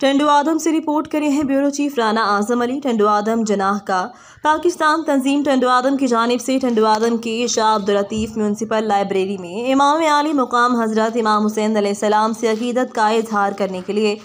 टंडू आदम से रिपोर्ट करे हैं ब्यूरो चीफ राना आजम अली। टंडू आदम जनाह का पाकिस्तान तंजीम टंडू आदम की जानिब से टंडू आदम के शाह अब्दुल लतीफ़ म्यूनसिपल लाइब्रेरी में इमाम आली मुकाम हज़रत इमाम हुसैन अलैहिस्सलाम से अकीदत का इजहार करने के लिए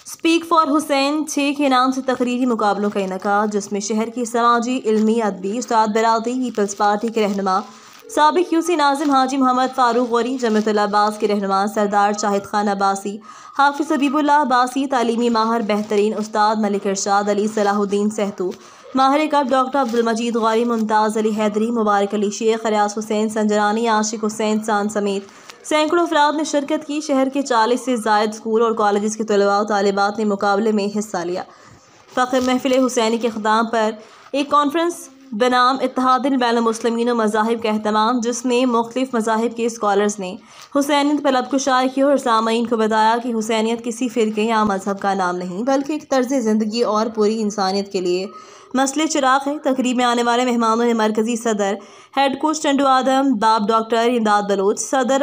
स्पीक फॉर हुसैन 6 के नाम से तकरीरी मुकाबलों का इनका, जिसमें शहर की समाजी इल्मी अदबी उस्ताद बरादरी पीपल्स पार्टी के रहनुमा साबिक यूसी नाजिम हाजी मोहम्मद फारूक गौरी, जमीयतुल अब्बास के रहनुमा सरदार शाहिद खान अब्बासी, हाफिज हबीबुल्लाह अब्बासी, तालीमी माहर बेहतरीन उस्ताद मलिक इरशाद अली सलाहुद्दीन सहतू, माहिर कब डॉक्टर अब्दुल मजीद गौरी, मुमताज़ अली हैदरी, मुबारक अली शेख, रियाज हुसैन संजरानी, आशिक हुसैन सान समेत सैकड़ों अफराद ने शिरकत की। शहर के 40 से ज़ायद स्कूल और कॉलेज के तलबा और तालिबात ने मुकाबले में हिस्सा लिया। फ़ख्र महफिल हुसैनी के ख़िताम पर एक कॉन्फ्रेंस बनाम इत्तेहादुल बैनुल मुस्लिमीन व मज़ाहिब का एहतमाम, जिसमें मुख्तलिफ मज़ाहिब के स्कॉलर्स ने हुसैनियत पर लबकुशाई की और सामईन को बताया कि हुसैनियत किसी फ़िरके या मज़हब का नाम नहीं बल्कि एक तर्ज़ ज़िंदगी और पूरी इंसानियत के लिए मसले चिराग है। तकरीब में आने वाले मेहमानों ने मरकज़ी सदर हेड कोच टंडू आदम, बाब डॉक्टर इमदाद बलोच, सदर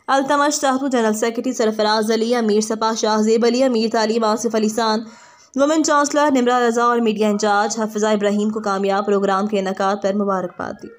अल्तमश साहतू, जनरल सेक्रेटरी सरफराज अली, अमीर सपा शाहजेब अली, अमीर तालीम आसिफ अली सान, वुमेन चांसलर निमरा रजा और मीडिया इंचार्ज हफीज़ा इब्राहिम को कामयाब प्रोग्राम के इनकाद पर मुबारकबाद दी।